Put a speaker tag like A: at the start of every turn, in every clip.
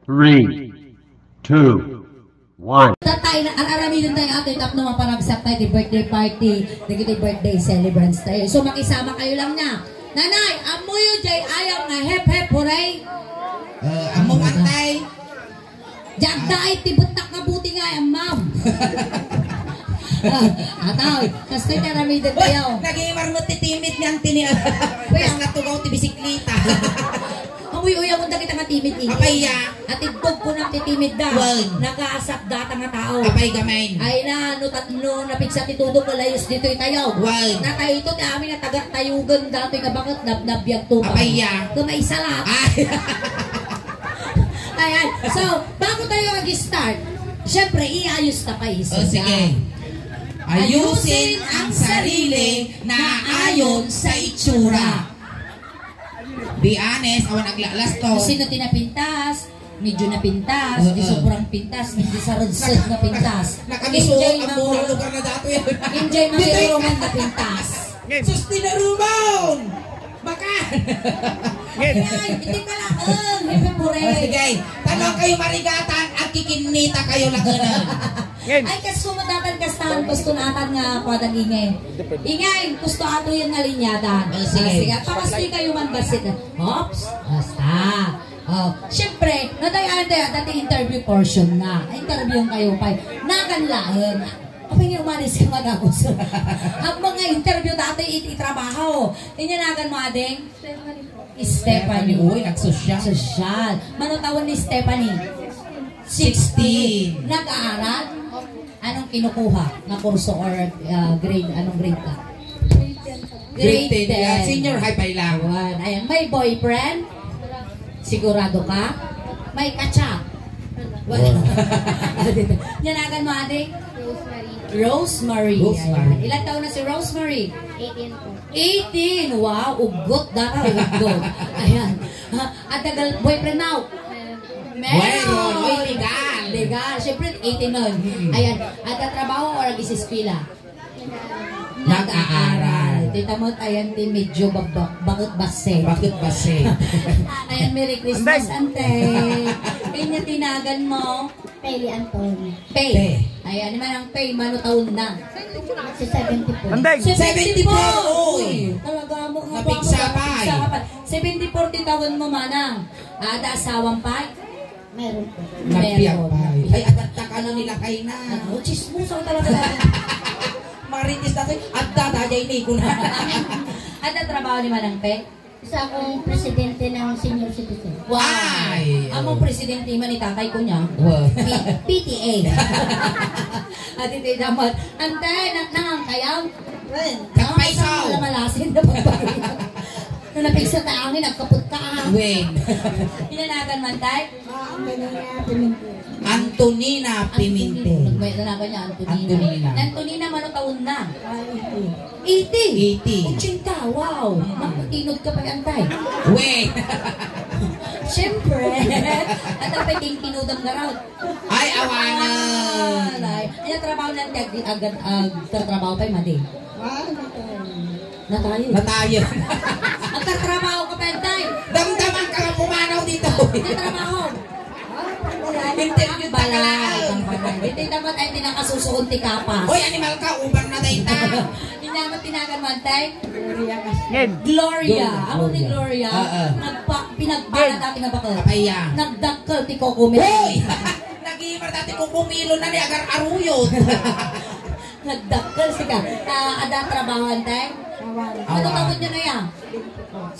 A: 3, 2, 1.
B: Tatay na aramidan tayo ato itap na maparagsak tayo di birthday party, di birthday celebrants tayo. So makisama kayo lang na. Nanay, amo yun jay ayaw nga hep hep huray.
C: Among antay.
B: Jagda ay tibutak na buti nga ang ma'am. Ataw, tas tayo aramidan tayo.
C: Nag-iimar mo titimid niyang tinial. Kas natugaw ti bisiklita.
B: Uy-uy, ang kita nga timid eh.
C: Apay ya.
B: At itog ko ng titimid da. Nakaasap data nga tao.
C: Apay gamain.
B: Ay na, no tatlo, napigsa titudok malayos dito itayaw. Na tayo ito, amin na taga-tayugan dati nga bakit nabnabiyag tupa.
C: Apay ya.
B: Kumay salat. Ayan. So, bago tayo mag-start, syempre, iayos na kayo.
C: Sige. Ayusin ang sarili na ayon sa itsura. Be honest, awan naglalas to.
B: Sino tinapintas, medyo napintas, di sobrang pintas, hindi sa rodsod na pintas.
C: Nakabisuot ang mura lugar na dato yan.
B: Enjoy mga roman na pintas.
C: Sus, tinarumon! Baka!
B: Hindi pala, happy pure.
C: Sige, tanong kayo marigatan at kikinita kayo lang
B: Ay, kas kumadatan kastahan, gusto natin nga padang ingay. Ingay, gusto ato yung nalinyatan. Sige, papastoy kayo man basit. Hops, basta. Siyempre, nadayan dati interview portion na. Interview kayo pa. Naganlaan. Kapag yung umalis ka magagos. Ang mga interview dati ititrabaho. Inyanagan mo ading? Stephanie.
C: Uy, nagsosyal.
B: Sosyal. Manong tawon ni Stephanie?
C: 16.
B: Nag-aaral? Anong kinukuha na kurso or grade? Anong grade ka?
C: Grade 10. Senior high pa lang.
B: Ayan. May boyfriend? Sigurado ka? May kacha? Wala. Yanagan mo ating? Rosemary. Ilan taon na si Rosemary?
D: 18 po.
B: 18! Wow! Ugot dati. Ugot. Ayan. At tagal boyfriend now?
C: Meron! Uy, legal!
B: Legal. Siyempre, 18 nun. Ayan. At trabaho o nag-isispila? Nag-aaral. Tita mo, ayan, medyo bakit base.
C: Bakit base?
B: Ayan, Merry Christmas, ante. Kanya tinagan mo?
D: Peli Antonio.
B: Pay. Ayan, naman ang pay, mano taon na?
D: Si 70 po.
C: 74! Uy!
B: Talaga mo nga.
C: Napigsapay.
B: 70-40 taon mo, manang. Ada asawang pay?
D: Meron po.
C: Nagpiyapay. Ay, at ka na nila kayo na.
B: Chismusaw talaga.
C: Maritis na kayo. At dadajay ni ko na.
B: At ang trabaho ni Manang Peg?
D: Isa akong presidente ng senior citizen.
B: Wow!
C: Ay!
B: Among presidente man ni tatay ko niya.
C: Wow.
B: PTA. At ito dapat. Antay, nangangayaw.
C: Kapaysaw.
B: Malasin na pagpapayag. Nung napigsa na angin, nagkapot ka.
C: Wait.
B: Inanagan man tayo?
C: Antonina Pimentel.
B: Nagmayat na naman niya, Antonina.
C: Antonina.
B: Antonina, mano taon na? 80.
C: 80.
B: 80, wow. Makutinod ka pa yan tayo.
C: Wait.
B: Siyempre. At ang pwedeng tinudang garaw.
C: Ay, awanan.
B: Ay, trabaho lang agad trabaho pa yung madi. Natayo.
C: Natayo.
B: Ang trabaho ka pa yung tayo.
C: Damdaman ka lang pumanaw dito.
B: Ang trabaho.
C: Interview
B: balay. Hindi naman ay tinakasusuon ti kapas.
C: Hoy, animal ka, ubar na dahil ta.
B: Hindi naman tinagan man tayo. Gloria. Ako ni Gloria. Pinagpala dati nga bakal.
C: Kapaya.
B: Nagdagkal ti Kokumilo.
C: Hoy! Nag-iimar dati kung kumilo na ni Agar Aruyot.
B: Nagdagkal sika. Ada trabahoan tayo. Ano tawag niya na yan?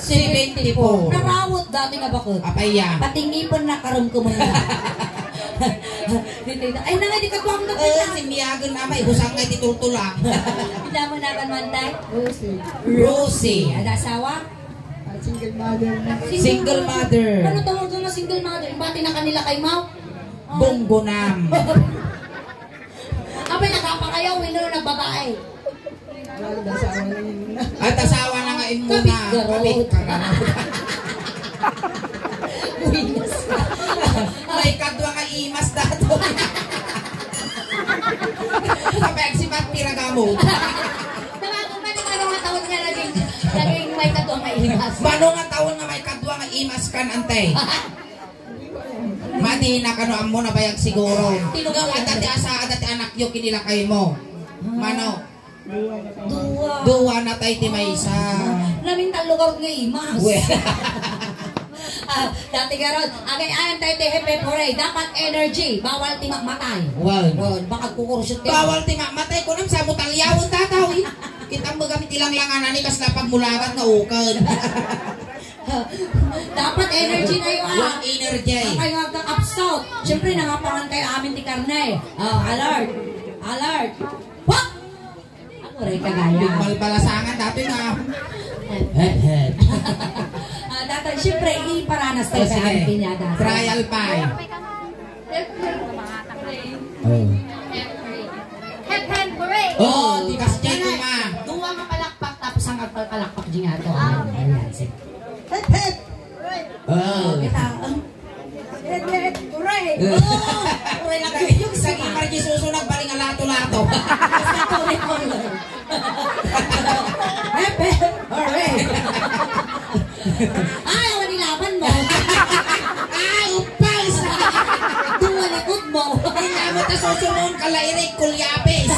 C: 74.
B: Narawot dati nga bakal.
C: Kapaya.
B: Patingipon na karoon ko muna. Ay, nangay di ka tuwang na pala.
C: Siniyagan na may husang ngay titultula.
B: Hindi mo naman man tayo?
C: Rosie.
B: Ada asawa?
D: Single mother.
C: Single mother.
B: Ano tawag na single mother? Bati na kanila kay Mau?
C: Bonggonam.
B: Abay, nakapakayaw, wino na babae.
C: At asawa na nga mo na.
B: Kapit
C: ka na.
B: Winas ka.
C: May kadwa nga imas dato. Kapag si Pat Piragamo.
B: Tawagin man yung ano nga taon nga naging may kadwa nga imas.
C: Mano nga taon nga may kadwa nga imas kan, ante? Mati na kano amo na bayag siguro.
B: Tinugaw
C: At dati asa dati anak yo kinilakay mo. Mano?
B: Dua.
C: Duwa na tay ti maysa.
B: Namintal lugar nga imas.
C: We.
B: Dati karon, agay ayan tayo ti hepe pore, dapat energy, bawal ti matay.
C: Wow.
B: Baka kukursot kayo.
C: Bawal ti matay ko nam sa mutalyawon tataw. Kita magamit ilang langanan ni kas lapag mulagat na ukan.
B: Dapat energy na yung
C: One energy.
B: kayo magka-upstout. Siyempre, nangapangan kayo amin ti karne. Alert! Alert! Wak! Ako rin kagaya.
C: Bigmalbalasangan dati na.
B: Dati, siyempre, iparanas tayo sa amin pinyada.
C: Trial pie. Oh, tikas jay ko ma.
B: Duwa nga palakpak, tapos ang palakpak di nga ito. Ayan, sige.
C: Oh.
B: Uray lang kayo yung
C: Sa gipar di susunod bali nga lato-lato.
B: Hepe! Hooray! Ay, ang nilaban mo!
C: Ay, upas!
B: Duwa likod mo!
C: Ay, naman ta susunod kalairik kulyapis.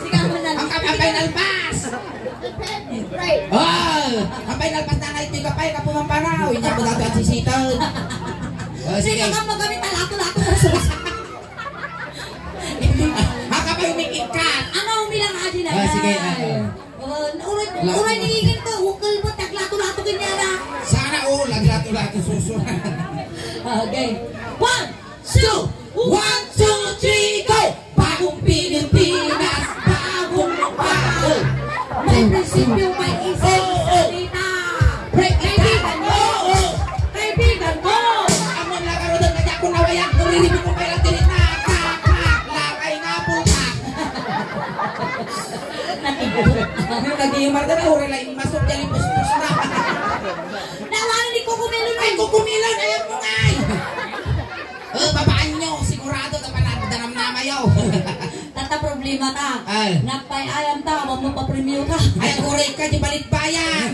B: Sigaw mo na.
C: Ang kapapay nalpas. Oh, kapay nalpas na na ito yung kapay kapumamparaw. Hindi ko dato at sisitaw. Oh,
B: Sige
C: sige.
B: ka magamit ang lato-lato na sus.
C: Ang kapay umikikat.
B: Ano umilang adi na
C: Ah, sige,
B: Uray nigigil ko. Hukal mo, taglato-lato kanyara.
C: Sana all, laglato-lato susunod.
B: Okay. 1, 2,
C: 1, 2, 3, go! Bagong Pilipinas, bagong bago.
B: may prinsipyo, may isip, salita.
C: Break it
B: Kaibigan
C: down!
B: mo!
C: Oo!
B: Kaibigan mo!
C: Amon lang karo doon kaya kung nawayan, kung riribig ko kailang tilit na lakay nga po ka. Yung nag-iimar ka na, uri lang masok dyan yung puspus na.
B: Nawalan ni Kukumilon
C: Ay, kukumilan, ayaw mo nga ay. Babaan nyo, sigurado na panagdanam na mayaw.
B: Tata problema ta.
C: Ay.
B: Nagpayayam ta, wag mo pa-premyo ka.
C: Ay, kuray ka, di balitbayan.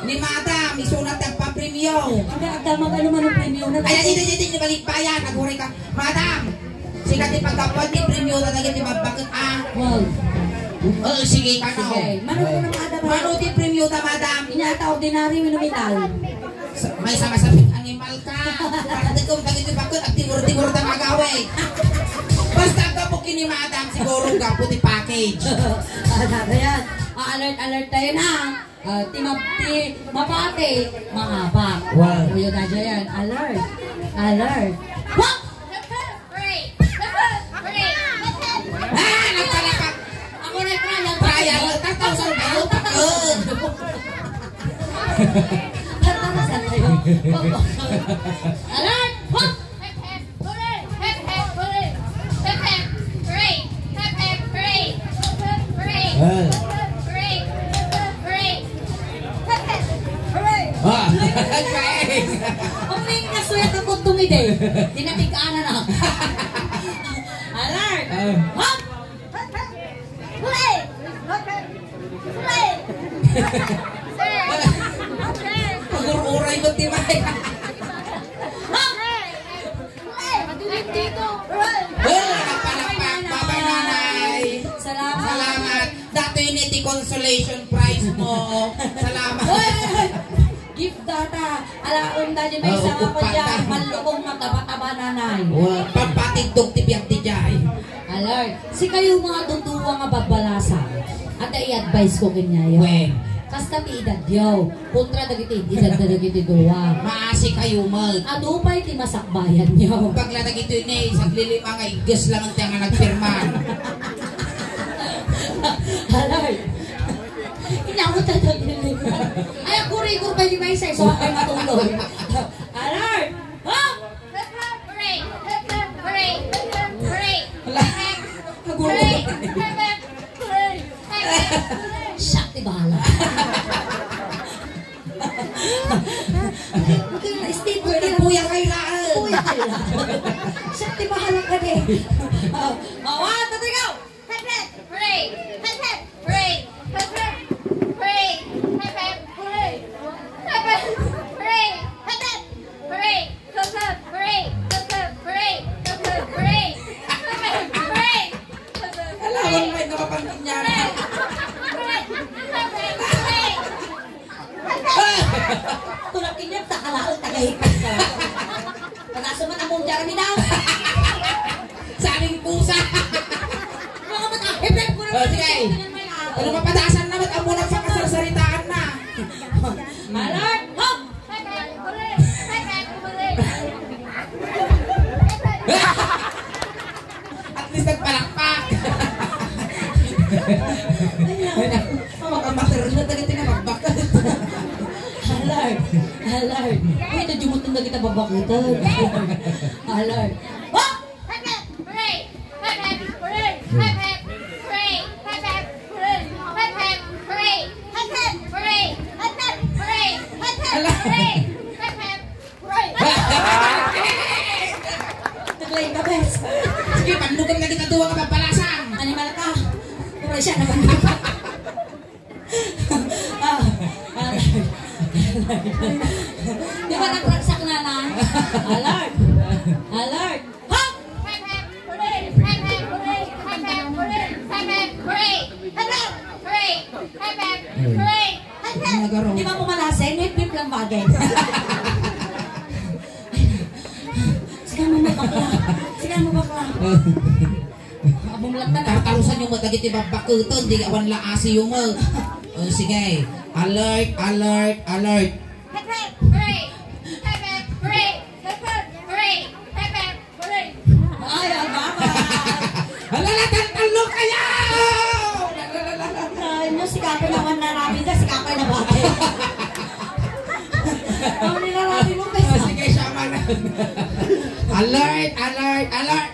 C: Ni madam, isunat nagpa-premyo.
B: Hindi, agdama ka naman ng premyo na.
C: Ay, di balitbayan, naguray ka. Madam, sikat di pagkapag ni premyo na naging di mabakit
B: Well,
C: sige ka no.
B: sige. Mano ko ng madam.
C: Mano di premyo na madam.
B: Inyata ordinary minumital.
C: May sama-sabit animal ka. Para di ko bagay di bakit at timur-timur na magaway. Basta ka po kini madam, siguro ka puti package.
B: Yan. Alert tayo na. Mapate, mahaba.
C: Wow.
B: Uyo na dyan. Alert. Wak!
C: Nagpalapak.
B: Ako na yung
C: Trial, tatawsan kayo.
B: Alert! Wak! Ang may naswerte ko tumide. Tinatikaan na. Alert! Wak!
C: Pag-uray mo timay. Nagpalapak, babay nanay.
B: Salamat.
C: Salamat. Dato yun iti consolation prize mo. Salamat.
B: Gift data. Alaon dahil may isang ako dyan. Malukong magkaba-taba nanay.
C: Pampatidog ti biyak ti jay.
B: Alert. Si kayo mga tutuwa nga babalasa. At i-advise ko kanya yun.
C: Wen.
B: Kasta ti edad yaw. Kontra dagiti edad na dagiti duwa.
C: Maasi kayo mag.
B: Adupay ti masakbayan yaw.
C: Pagladag ito yun eh, isang lilima nga igas lang ang tiyang nagpirma.
B: Alert. Inamot na lilima. Ay, ako rin pa di may isa. So, ako matulog. Alert. Ha? Shakti bahala. Steve,
C: Puyang kayo laan.
B: Puya kayo lang. Shakti bahala ka din. One, two, three, go!
E: Hooray!
B: tulak inyap sa kalaal tagahipan ka. Pagkasuman ang mong Jeremy daw.
C: Saling pusa.
B: Mga matahibig ko naman.
C: Sige. Ano mapadasan naman ang munang pagkasarsaritaan na.
B: Alert! Hop!
C: At least nagpalakpak. Makamater na talaga tinamagbakal.
B: Alert! Alert! Uy, ito jumutong na kita babakutan. Alert! Hop! Naglayin ka, bes.
C: Sige, pandugan na kita tuwa ka papalasang.
B: Animal ka. Pura siya naman. Di ba nagraksak na na? Alert! Alert! Hop! Di ba pumalasin? Wait, wait lang bagay. Sige mo bakla. Sige mo bakla. Abong lang na.
C: Tartarusan yung matagit ibabakuton, di awan laasi yung mo. Sige, alert, alert, alert.
B: Ay, mama.
C: Halala, talo kayo!
B: Ay, no, sikapin naman na namin ka. Sikapin na bagay. Ang nilarami mo, bes.
C: Sige, siya man. Alert, alert, alert.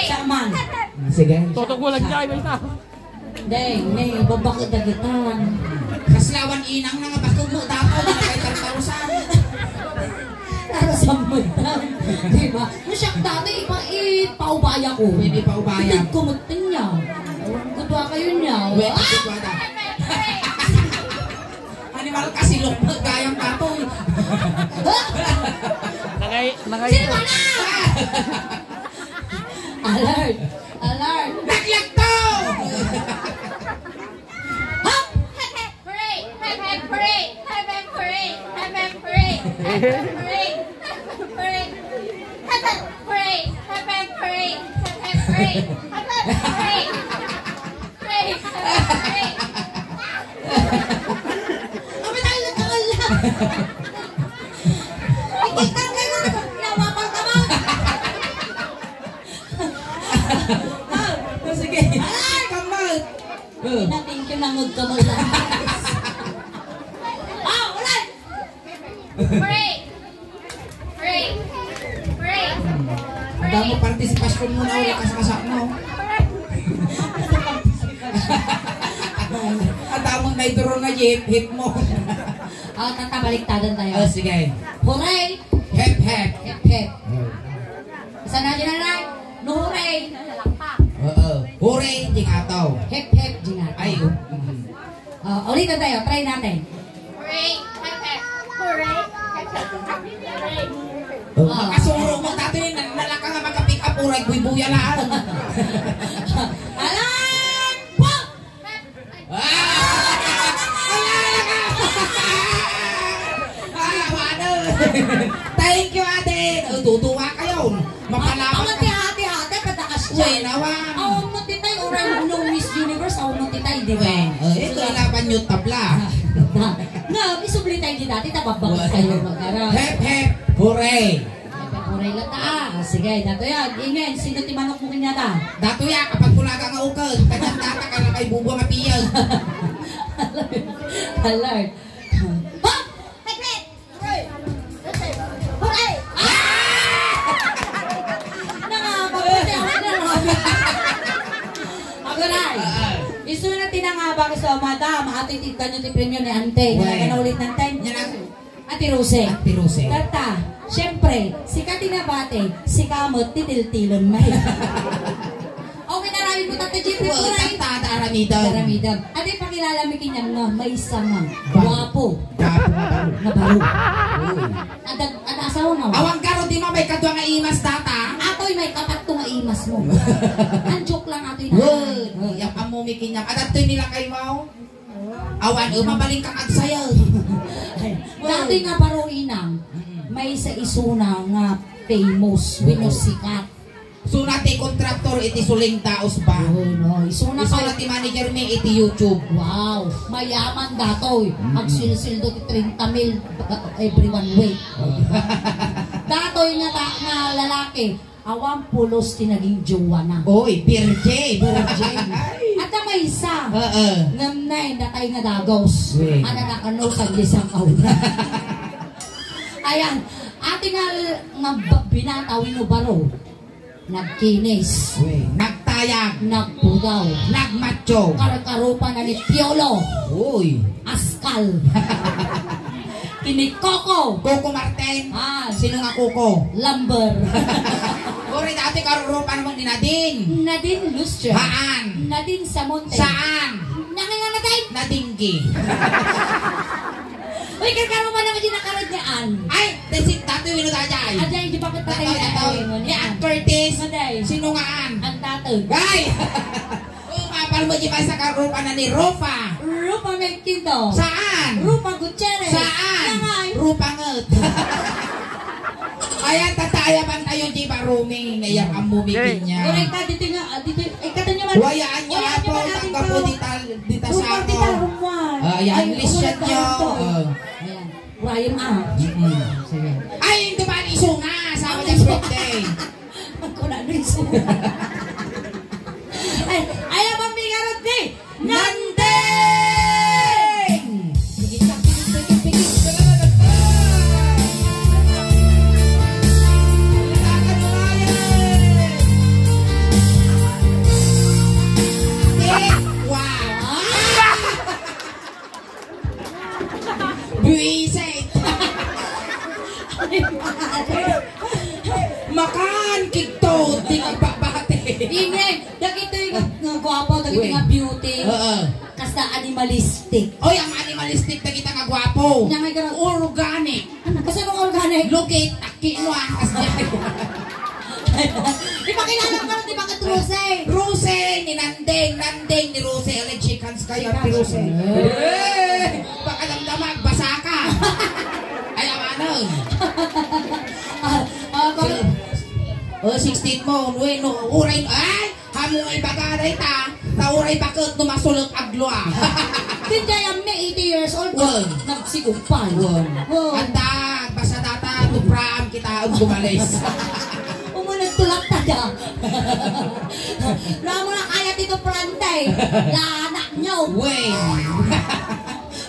B: Saman.
C: Sige.
E: Totok mo lang dyan, may isa.
B: Deng, babakit na gitan.
C: Kaslawan inang na nga bakog mo dapat na kay tartarusan.
B: Para sa mutan. Diba? Nasyak dati, ipaubaya ko.
C: Hindi pa ubaya.
B: Hindi kumutin niya. Kutwa kayo niya.
C: Wait, wala. Animal kasi lukot gayang katoy.
B: Sino ba na? Alert! Alert!
C: Naglag to!
B: Hop! Kami tayo nagkakala. Ikitang kayo na nawapang ka ba?
C: Sige. Kamot.
B: Thank you na magkamal lang. Ah, ulit!
C: Ang dami partisipasyon mo na ulit kasakasa mo. Ang damang naiduro na hit mo.
B: Tatabaliktadan tayo.
C: Sige.
B: Hooray!
C: Hep, hep.
B: Hep, hep. Isa na dyan na no hooray!
C: Oo. Hooray, ding ataw.
B: Hep, hep, jingat.
C: Ay,
B: ulitin tayo, try natin.
C: makasuro mo dati, nalaka nga magka-pick up, uray, buy-buya lang.
B: Alam! Pop!
C: Thank you, ate. Tutuwa kayo. Mapalaman
B: Ang hati-hati, patakas
C: Uy,
B: dyan.
C: nawa.
B: Ang matitay, oray no Miss Universe, ang matitay, di ba?
C: Ito ilaban yung tabla.
B: Nga, isubli tayo di dati, tababagos kayo mag-aral.
C: Hep, hep, hooray.
B: Oray lang ta. Sige, dato yan. Ingay, sino ti manok mo kinyata?
C: Dato ya, kapag kulaga nga ukal, kanyang data ka na kay bubo mapiyal.
B: Alert. Hop! Hooray! Nangapabuti ako na lang. Aguray. Isu na tinangabang sa mata, makatitid ka nyo ti premium ni Ante. Nga na ulit ng 10.
C: Yan ang
B: Ate Rose.
C: Ate Rose.
B: Tata, syempre, si Katinabate, si Kamot, titiltilon may. O, minarami mo tata Jeffrey Puray.
C: Tata aramidam.
B: Karamidam. Ate, pakilala mi kinyang nga, may samang, guwapo,
C: Gapo nga
B: na baro.
C: baro.
B: At asawa mo.
C: Awang karo di mo may kadwa nga imas data.
B: Ato'y may kapat to nga imas mo. Ang joke lang ato yun.
C: Word, yung amumi kinyam. At ito nila kay mo. Awan, mabaling kang agsayaw.
B: Dati nga paro inang, may sa isuna nga famous, sikat.
C: So nati kontraktor iti suling taos ba?
B: No, isuna
C: So
B: ka.
C: nati manager mi iti YouTube.
B: Wow, mayaman datoy. Agsilsildo ti 30 mil every one week. Datoy nga lalaki, awang pulos ti naging jowa na.
C: Oy, Virgin.
B: At ang may isa,
C: Oo.
B: ngamnay na tayo nga dagos.
C: Wait.
B: Ano na kano sa isang kauna. Ayan, ate nga binatawin o baro. Nagkinis,
C: Nagtayag.
B: nagpudaw,
C: Nagmacho.
B: karakarupa na ni Piolo,
C: Uy.
B: askal, kinikoko,
C: Coco Martin.
B: sino
C: Sino nga Coco?
B: lumber,
C: Uri dati karurupa naman ni Nadine.
B: Nadine Lustra,
C: Haan?
B: Nadine Samonte,
C: Saan?
B: nanganganatay,
C: Nadinggi.
B: uy, kakarupa naman din nakarad niyaan.
C: Ay, desit dati wino dajay.
B: Aday, di ba kita kayo
C: Ni Aunt Curtis.
B: Aday,
C: Sino nga an?
B: ang tatag.
C: Ay! Mapal mo di ba sa karupa na ni Rufa?
B: Rupa Mekito.
C: Saan?
B: Rupa Gutierrez.
C: Saan?
B: Nangay.
C: Rupa nget. Ayan, tatayaban tayo di ba roaming na yung amumikin niya.
B: Correct ka, dito nga, dito, kata nyo man.
C: Wayaan niyo po, tangka po dita sa
B: Rupa
C: ako.
B: kita, Ruman.
C: Ayan, listen niyo.
B: Ayan, Ryan A. Sige.
C: Ay, hindi ba ni Sunga? Sama niya sa birthday.
B: Ako na, Luis. Ay, ayaw bang may garot di? Nandeng! Sige,
C: Buisit! Makan kito, di ibabate.
B: Ingay, dagito yung gwapo, dagito nga beauty.
C: Oo.
B: Kasta animalistic.
C: Oy, ang animalistic na kita nga gwapo.
B: Nga may garot.
C: Organic.
B: Kasi nung organic.
C: Lugit, takinuan.
B: Ipakilala ka rin, di ba katruse?
C: Ruse, ni Nandeng, ni Ruse, allergicans kayo, ni Ruse. Pakadamdamag, basa ka. Ay, ano? Oh, 16 mo, no, uray, ay, hamong ibagaray ta, tauray bakit numasulog agloa.
B: Tinday ang may 80 years old,
C: Won.
B: nagsigupal. Won.
C: Anda, basa data, tupram kita ang gumalis.
B: Umunod tulak tada. Wala mo na kaya dito prantay. Lanak nyo.
C: Wey.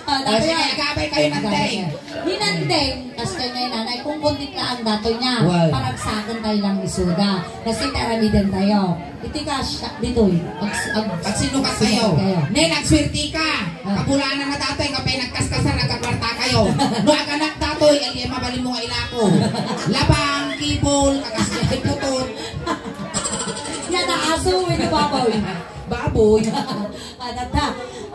B: Dati
C: Sige, agabay kayo Nandeng.
B: Hinandeng, kas kanya nanay, kung kundit na ang dato niya,
C: Wow.
B: parang sakin tayo lang isuda. Kasi taramidan tayo. Iti ka, dito eh.
C: At sino ka kayo? Ne, nagswerte ka. Kabulanan na datoy, kapay nagkaskasan, nagkakwarta kayo. No, aganak datoy, ali mabalin mo nga ilako. Labang, kibol, kakasya, putol.
B: Nataaso, ito babaw.
C: Baboy.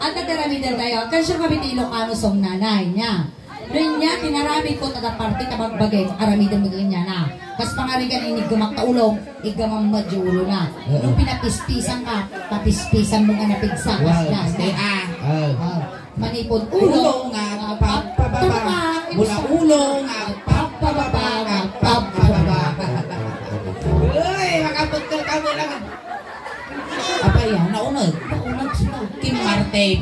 B: At taramidan tayo. Kasi kami ti Ilocano song nanay niya. Doon niya, tinarami ko tada parte kabagbagay, aramidan mo niya na. Kas pangarigan inig gumaktaulong, igamang madjulo na. Nung pinapispisan ka, papispisan mo nga napigsa. Manipon ulo,
C: nga papababa. Mula ulo nga papababa. Nga papababa. Uy, makaputol kami lang. Apa yan? Naunod?
B: Naunag sila.
C: Kim Martin.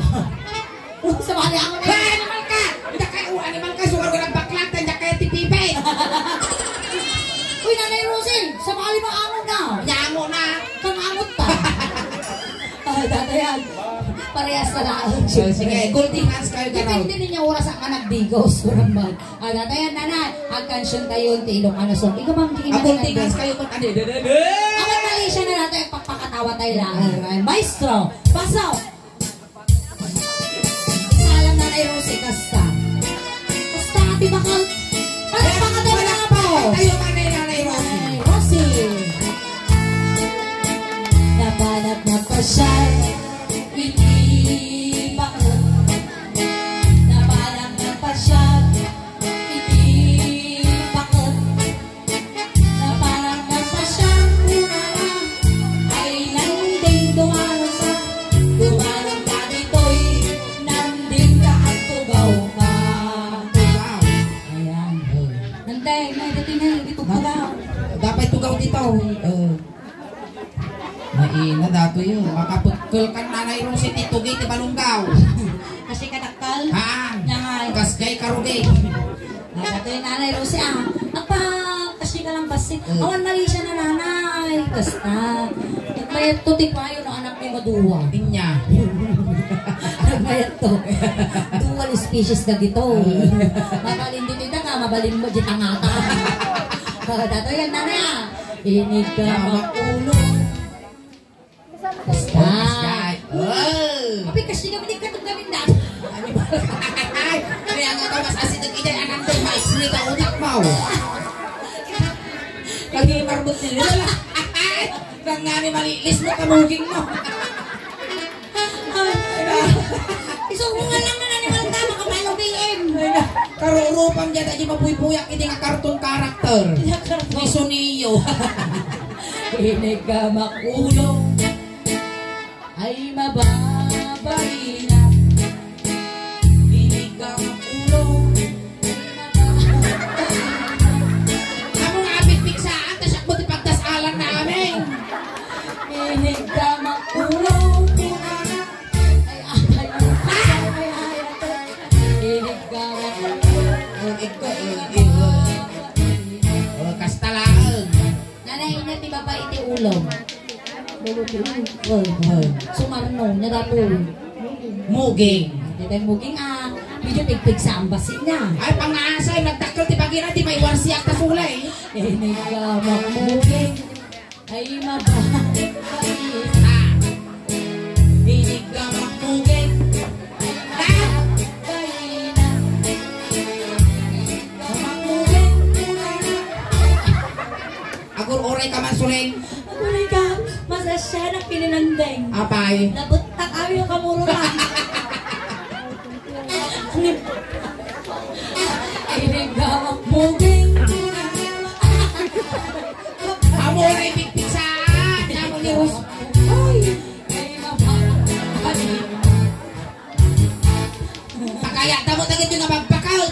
B: Sa bali ako na
C: Hey, animal ka! Hindi kayo animal ka. Sugar ko ng baklat. Hindi kayo tipipay.
B: Uy, Nanay Rosie, sa bali mo amon na.
C: Yamo na.
B: Kangamot pa. Dadayan. Parehas na lang.
C: Sige, golden hands kayo ganaw.
B: Depende ninyo oras ang kanagdigos. Kurang man. Dadayan, nanay. Ang kansyon tayo, tilong anasong. Ikaw bang tingin
C: Ang golden hands kayo kung ano.
B: ang Malaysia na natin, pagpakatawa tayo lang. Maestro, pasaw. Salam Nanay Rosie, kasta. Kasta, ati bakal. Ano pakatawa na nga po?
C: Kayo manay Nanay Rosie.
B: Nanay Rosie. Nabanat na pa siya. Hindi bakal. Nabanat na pa siya. Hindi bakal. Nabanat na pa siya. Nante, may dito pala.
C: Dapat tugaw dito. Maina dato yun. Makapagkul kan nanay rong si Titugi ti Balunggaw.
B: Kasi kadaktal.
C: Haan.
B: Nangay.
C: Kasgay karugay.
B: Dato yung nanay Rosie Apa, kasi ka lang basik. Awan mali siya na nanay. Kasta. Nagbayad to, di payo ng anak ni Maduwa.
C: Inya.
B: Nagbayad to. Dual species na dito. Mabalin din nita ka, mabalin mo di tangata. Dato yan nanay Inig ka makulong. Kasta. Tapi kasi kami din katong gamin na.
C: Kaya nga ka mas asin ng iday anak to. Maisli ka utak mo. Lagi marbot nila. Kang nga ni malilis mo kamuging mo.
B: Isungungan lang na naniwalang tama ka palo BM.
C: Karurupang dyan aja mapuy-puyak ini nga karton karakter. Ni Suniyo.
B: Inig ka makulong ay mababay na.
C: Inig ka makulong. Amo nga apit-piksaan, tas akbo ti pagdasalan namin.
B: Inig ka makulong ay atay inig ka makulong.
C: Kastalaan.
B: Nanay niya ti baba iti ulong. Sumarno niya dato.
C: Muging.
B: Di tayo muging medyo pigpig sa ambasin niya.
C: Ay pangasay, nagtakal ti pagina, di may warsiyak ta sulay.
B: Inig ka makmuging ay mababay na.
C: Inig ka makmuging. Agur oray ka man suling.
B: Aguray ka, masasya na pininandeng.
C: Apay.
B: Nabutak kami yung kamuro lang. Inig ka makmuging.
C: Amo oray pigpiksaan. Amo nius.
B: Ay, ay mababay.
C: Pakaya tamo tagit yung nabagpakaw.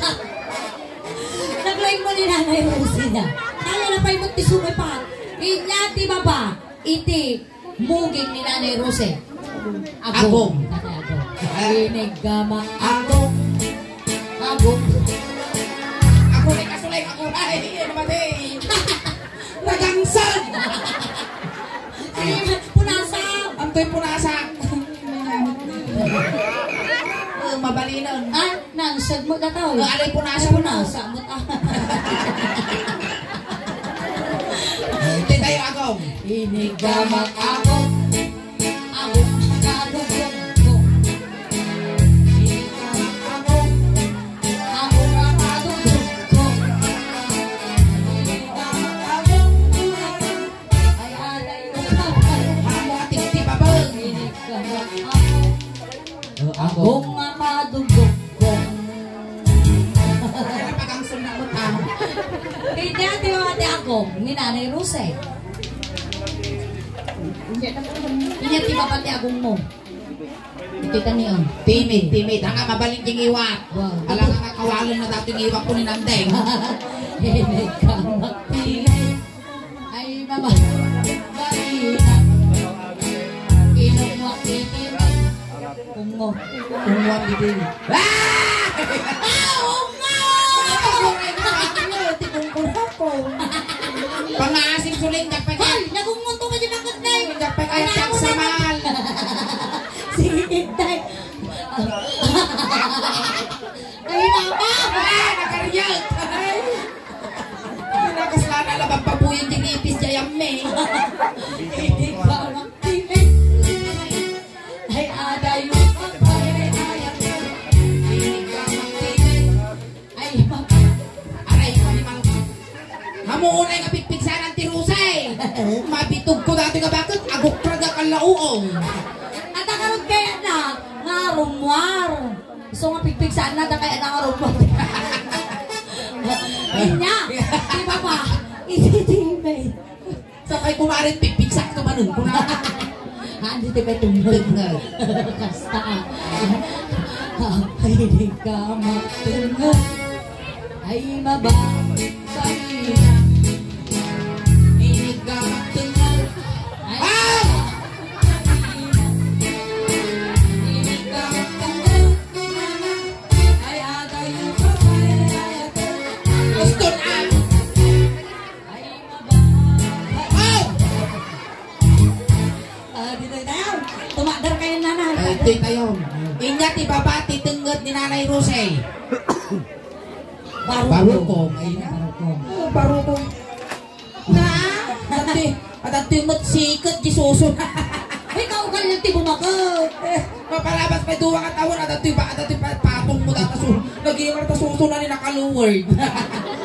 B: Naglaing mo ni Nanay Rosie niya. Kaya na pa'y magtisumay pa. Inyati ba ba? Iti muging ni Nanay Rosie.
C: Agong.
B: Nanay Agong. Inig ka agong. Agong.
C: Ako rin kasulay ako ay. Ano ba di? Nagangsan.
B: Sige, punasa.
C: Antoy punasak. Mabalinan.
B: Nansag mo na tao.
C: Alay punasa mo na.
B: Punasa mo ta.
C: Hindi tayo agong.
B: Inig ka agong. Agong. Agong. Inig ka agong. Agong. Agong. Inig ka agong. Ay alay mo ka.
C: Amo ating babang.
B: Inig ka agong. Agong makadugog.
C: Pagangsun na mo ta.
B: Hindi ate mo ate agong ni Nanay Rosie. Hindi ti ba pati agong mo? Ito taniyon.
C: Timid. Hanga mabaling ting iwat.
B: Wow.
C: Alang nga kawalan na dating iwat ko ni Nandeng.
B: Hinig ka magpili ay mababay na. Inom mo titiman. Kungo.
C: Kumuha bibig. Pangasing suling dapat
B: Hoy! Nagungunto ka di bakit na eh!
C: dapat ay taksamal.
B: Sige, tay. Ay, mama!
C: Nakariyag. Nakasala na labang pabuyan yung ipis diyang may.
B: Hindi ka magpili. Ay, aday mo ay ay, mama.
C: Aray ko ni Mang. Hamuunay nga pigpigsan ang tirusay. Mabitog ko dati nga bakit agok praga kang lauong.
B: At ang karong kaya na, nga rumwar. So nga pigpigsaan na, kaya na nga rumwar. Inya, di ba pa? Iti-teammate.
C: Sakay kumarin pigpigsan ka manun ko na.
B: Hindi tayo kayo tumulog. Kasta. Ay, di ka matulog. Ay, mababa.
C: ibabati tenggat ni Nanay Rose.
B: Barukong.
C: Ay na.
B: Barukong.
C: Barukong. Na, dati sikat di susun.
B: Ay, kaugal lang ti bumakot.
C: Mapalabas pa duwa ka tawon at dati patong mo datasun. Nag-iwar ta susunan ni nakaluward.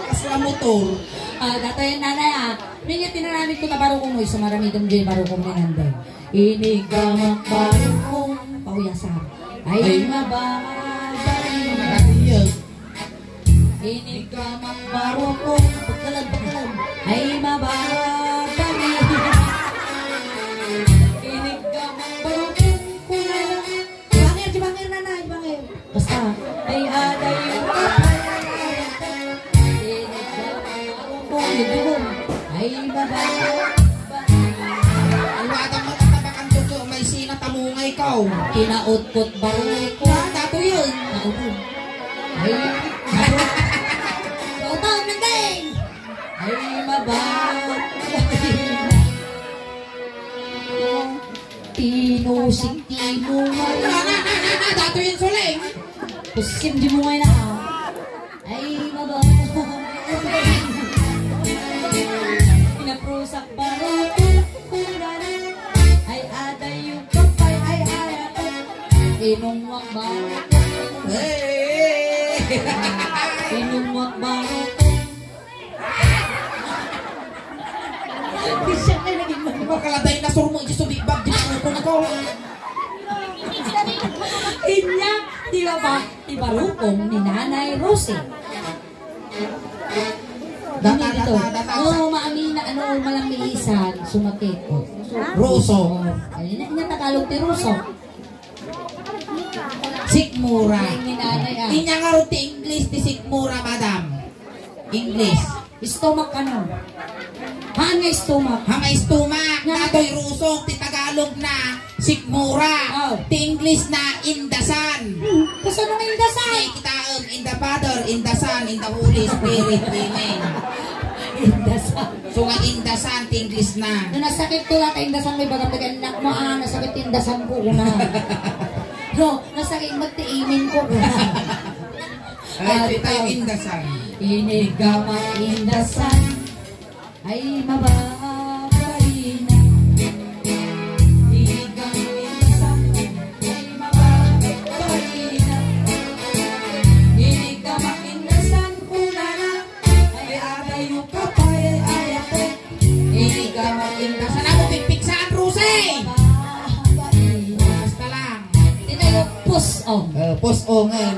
C: Kasla motor.
B: Dato yung nanay Hindi tinanamit ko na barukong mo. Sumarami dong dyan barukong ni nanday. Inigamang barukong pauyasan. Ay mababay. Inigamang barukong pagkalan. Ay mababay. Inigamang barukong bangir nanay, bangir. Basta ay aday yung kapay. Inigamang barukong ay mababay.
C: Ang watang matatabakan ko may sinatamungay ikaw.
B: Kinautkot barukong.
C: Dato yun.
B: Naubod. Ay Bautang ng gang! Ay mababay. Tinusik di mo ngayon.
C: Dato yun suling.
B: Pusim di mo ngayon ay mababay. Pinaprusak barukong kunanan. Ay aday yung kapay ay ayatot. Inungwak barukong. Inungwak barukong. Bisa na naging
C: Makaladay na surmo di subibag di barukong ko.
B: Inya, di ba di barukong ni Nanay Rose. Dito. Maamina, malamisan, sumakit ko.
C: Ruso.
B: Ay, inya Tagalog ti Ruso.
C: Sikmura.
B: Ni Nanay
C: Inya nga rin ti English ti Sikmura, madam. English.
B: Stomach ano? Haan nga stomach?
C: Hangay stumak. Natoy Ruso. Ti Tagalog na Sikmura.
B: Oh.
C: Ti English na Indasan.
B: Kasi nung indasan?
C: Ay kitaog in the Father, in the Son, in the Holy Spirit. Amen.
B: Indasan.
C: So nga Indasan ti English na.
B: Nung nasakit ko lahat indasan may bagang anak mo nasakit indasan ko na. No, nasakit magtiimin ko na.
C: Ay, ito yung Indasan.
B: Inigamang indasan ay mababay na. Inigamang indasan ay mababay na. Inigamang indasan kunana ay abay yung kapay ay ayate. Inigamang
C: Indasan
B: indasan
C: ako pipiksan, Ruse!
B: mababay na.
C: Basta lang.
B: Tinayo push-on.
C: Push-on nga.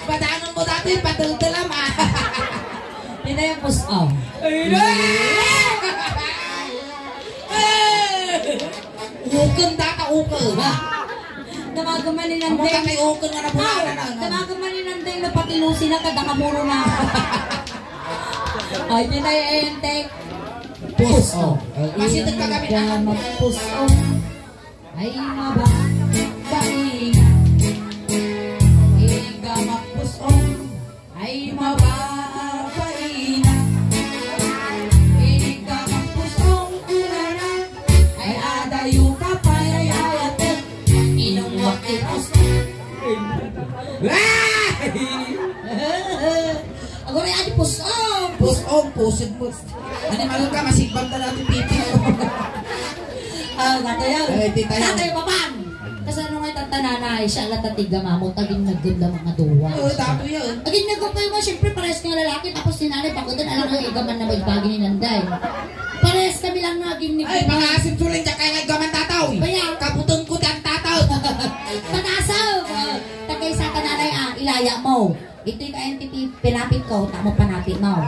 C: Padanong mo dati, patul-tulam ah.
B: Tinayo push-on.
C: Ukon da ka ukon.
B: Namagaman ni
C: Amo ka
B: Nandeng.
C: kay ukon nga na buwan na.
B: Namagaman ni Nandeng na patilusin na kadakamuro na. Ay, tinayo entek.
C: Push-on. Masitag ka kami na.
B: Push-on. Ay, mababay na. Inigamang push-on. Ay, mababay na. Inigamang push-on. Unana. Ay, adayo kapay ay ayatin. Inungwak ti push-on. Ako na yung push-on.
C: Push-on, push-on mo. Animal ka, masigbang na natin pipi ko.
B: Gato yan.
C: Ay, di tayo.
B: Gato yung papan. Kasi ano nga tatananay, siya lang tatiga mamo, taging naganda mga duwa.
C: Oo, dato yun.
B: Agin nagkapayo nga, siyempre pares nga lalaki, tapos si nanay, pakutan, alam nga igaman na may bagi ni Nanday. Pares kami lang naging ni
C: Ay, mga asim suling dyan kaya gaman tataw.
B: Baya.
C: Kaputong ko dyan tataw.
B: Patasaw! Tagay sa tananay, ilaya mo. Ito yung entity, pinapit ko, tamo panapit mo.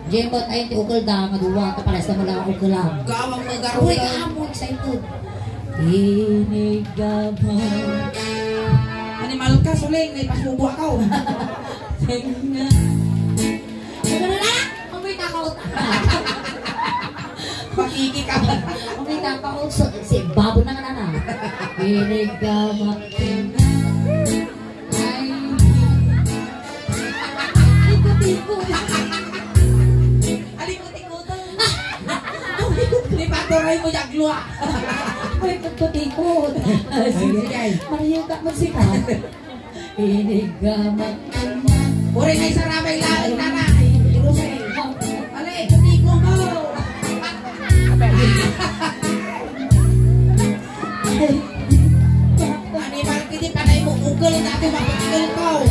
B: Jembot ay ti ukol da, maduwa, pares na mo lang ukol lang.
C: Gawang
B: Uy,
C: magaruda.
B: kaamo, excited. Inigamang
C: Animal ka, suling. May pasubo ako.
B: tenga. Ano na? Amoy kakaot.
C: Makiki ka.
B: Amoy kakaot. Si babo na nga na. Inigamang tenga. Ay. Ikot-ikot.
C: Alikot-ikot. Ni paturay mo yung glua.
B: Ako'y pagkutikot. Sige, Mario ka magsika. Inigamat ka na.
C: Uri na isa ramay lahat na na. Alay, kutiko mo. Ani balik ini panay mo ugol natin mapatigil ko.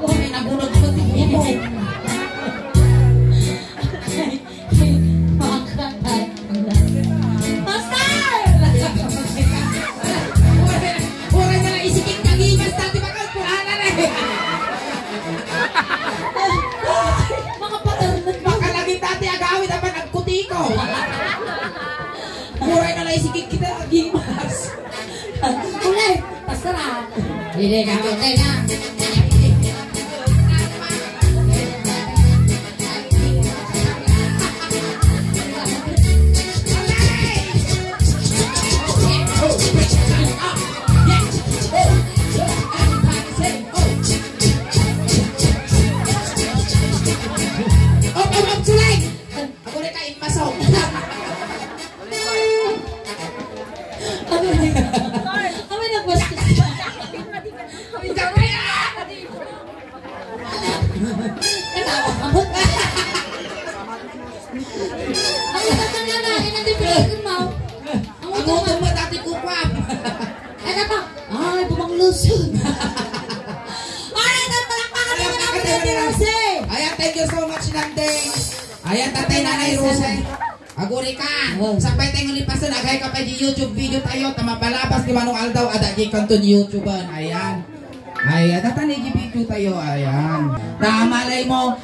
C: May nabunod ko tingin mo. Uri na lang isikin kagigas dati bakal puhanan eh.
B: Mga patarnat mo.
C: Baka lagi dati agawin apa nagkutiko. Uri na lang isikin kita kagigas.
B: Ulit, pasara. Hindi ka na. Kami nagwastos. Ang tatang na nahin ang dipilitin mo. Ang
C: Ang
B: utong
C: utong mo dati kukwap.
B: Ano to? Ay, bumanglusun. Ay, palakpakan naman ako ni Rose.
C: Ayan, thank you so much, Nandeng. Ayan, tatay nanay Rose. Aguri ka. Sapay tayong lipasan, agay ka pa di YouTube video tayo. Tamapalabas di manong aldaw, ada di kanton YouTubean. Ayan. Ayan, tatanigi video tayo. Ayan. Namalay mo,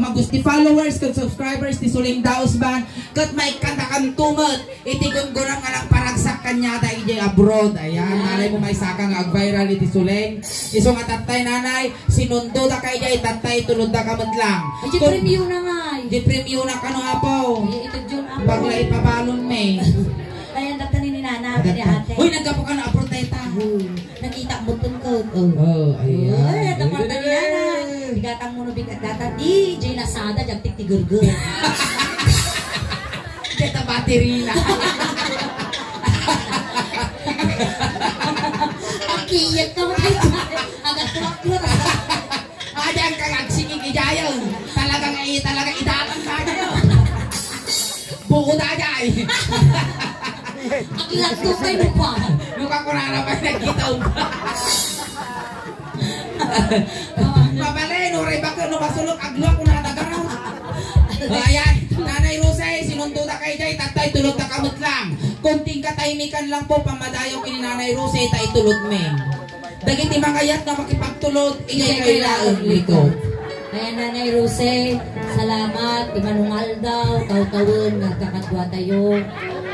C: magusti followers, kung subscribers, ti Suling Daos ban. Kat may kanta kang tumot. Itigun-gurang nga lang paragsak kanya da ije abroad. Ayan, malay mo may sakang ag-viral iti Suling. Iso nga tatay nanay, sinundo da kay jay, tatay tulod da kamad lang.
B: Ay, di preview na nga.
C: Di preview na kano apo.
B: Ito dyan ako.
C: Bagla ipabalon me.
B: Ayan, datanin ni Nana, ni ate.
C: Uy, nagkapo ka na aproteta.
B: Nakita mo tun ko.
C: Oh, ayan.
B: Ay, ito mga ni Nana. Bigatang mo no bigat data. DJ Nasada, jagtik ti gurgur.
C: Kita bateri na.
B: Ang kiyat ka mo tayo. Agad tumaklo.
C: Ayan ka nagsigig ijayon. Talagang idatang ka kayo. Bukod ajay.
B: Ang lagtupay mo pa.
C: Mukha ko na naman nagkitaw pa. Mabalay, nuray baka masulok aglo ko na nagaraw. Ayan, Nanay Rose, sinundo na kay Jay, tatay tulog na kamot lang. Kunting katahimikan lang po, pamadayo kini Nanay Rose, tay tulog men. Dagiti mangayat na makipagtulog, ingay kayo laon liko.
B: Ayan, Nanay Rose, salamat. Imanungal daw, taw-tawon, nagkakatwa tayo.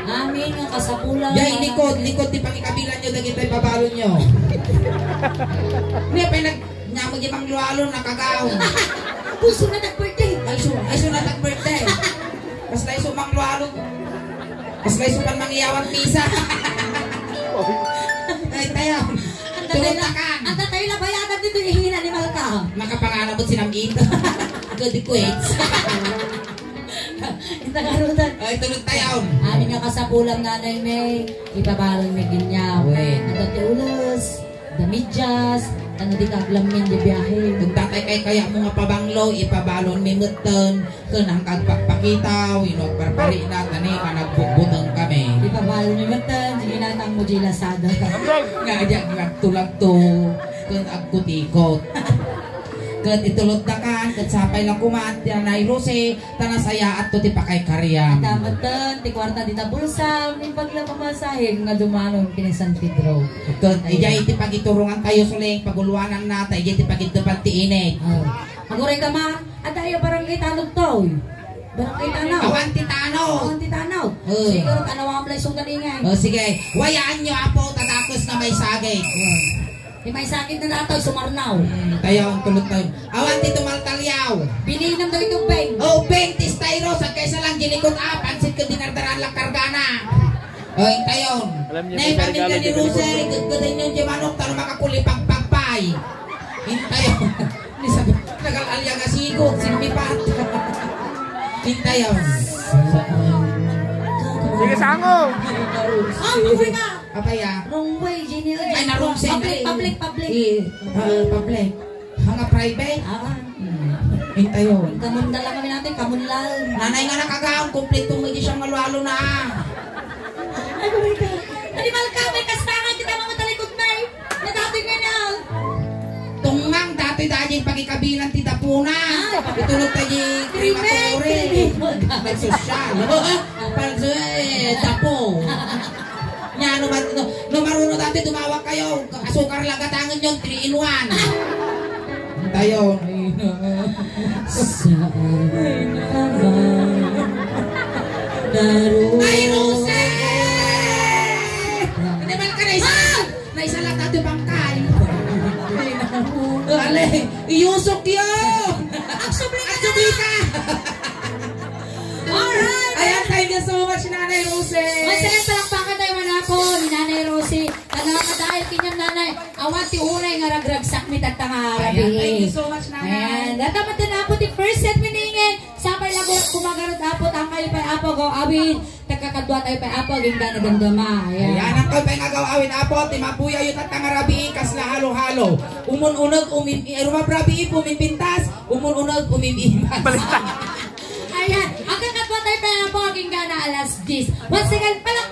B: Amin nga kasapulan.
C: Jay, likod di pangikabilan nyo, dagiti babalo nyo. Hindi, pa nyamag yung lualon, nakagaw.
B: Puso na nag-birthday.
C: Ay so na birthday. Basta iso mang lualon. Basta iso pan mangiyawan pisa. Ay, tayo. Tulog na ka.
B: Ang tatay na bayadan dito ihina ni Malka.
C: Nakapanganabot sinamgit. Good quits.
B: Itagarutan.
C: Ay, tulog tayo.
B: Amin nga kasapulang Nanay May, ipabalon may ginyaw.
C: Wait.
B: Nagkatiulos, damidyas, ano di kaglamin di biyahe.
C: Kung tatay kaya mo nga pabanglo, ipabalon may mutan. Kung ang kagpakpakitaw, inogparpari na, tani ka nagbukbutang kami.
B: Ipabalon may matan, sige natang mo di lasada.
C: Nga dyan, nagtulag to. Kung agkutikot. Kat itulog na kan, kat sapay lang kumat, Nanay Rose, tanasaya at to ti pakay karyam.
B: Tamatan, ti kwarta di tabulsam, ni paglang pamasahin nga dumanong kini San Pedro.
C: Kat ijay ti pagiturungan tayo suling, paguluanan na, ijay ti pagitapan ti inek.
B: Aguray ka ma, at tayo barangay tanong to. Barangay tanaw.
C: Awan ti tanaw.
B: Awan ti tanaw. Siguro tanawang play song kaningay.
C: Sige, wayaan nyo apo, tatakos na may sagay.
B: Di may sakit na nataw, sumarnaw.
C: Tayo ang tulog tayo. Awan ti tumaltalyaw.
B: Pili nam daw itong beng.
C: Oh, 20 styro, sa kaysa lang gilikot pansit ko dinardaran lang kargana. Oh, tayo. Nay, pamilya ni Rose, gagawin nyo di manok, talo makakulipang pagpay. Tayo. Nagal-alya nga sigo. ikot, simpipat. Hintayo.
E: Sige, sango.
B: Okay na.
C: Apa ya?
B: Wrong way, Jenny.
C: Ay, na wrong side.
B: Public.
C: Public. Hanga private. Hintayo.
B: Kamunda lang kami natin, kamunlal.
C: Nanay nga nakagaon, kompleto mo di siyang malualo na.
B: Ay, oh my God. Animal ka, may kastangan kita mga talikod na eh. Nadating nga na.
C: Tungang dati dahil pagikabilan ti Dapuna. Itulog tayo krimatore. Nagsosyal. Dapo. Nya, no marunong dati tumawag kayo. Asukar lang katangan yun, 3 in 1. Tayo. Ay, Rose! Hindi ba ka na isa lang dati bangkay. Ale, iusok yun! Aksubli ka!
B: Alright!
C: Ayan, thank you so much, Nanay Rose!
B: Masaya palakpakan tayo man ako ni Nanay Rosie. Talaga dahil kinyang nanay, awat ti unay nga ragragsak mi tatangarabi.
C: Ayan, thank you so much, Nanay.
B: Ayan, datamat na po ti first set miningin. Samay lagot kumagarot apo, tangkay pa apo, gaw awin. Tagkakadwa tayo pa apo, gingga na damdama.
C: Ayan, ang ko'y pangagawawin apo, timapuya yun at tangarabi, kasla halo-halo. Umun-unag, rumabrabi, pumimpintas, umun-unag, umimimas.
E: Baliktad.
B: Ayan, ang kakadwa tayo pa apo, gingga na alas 10. Once again, pala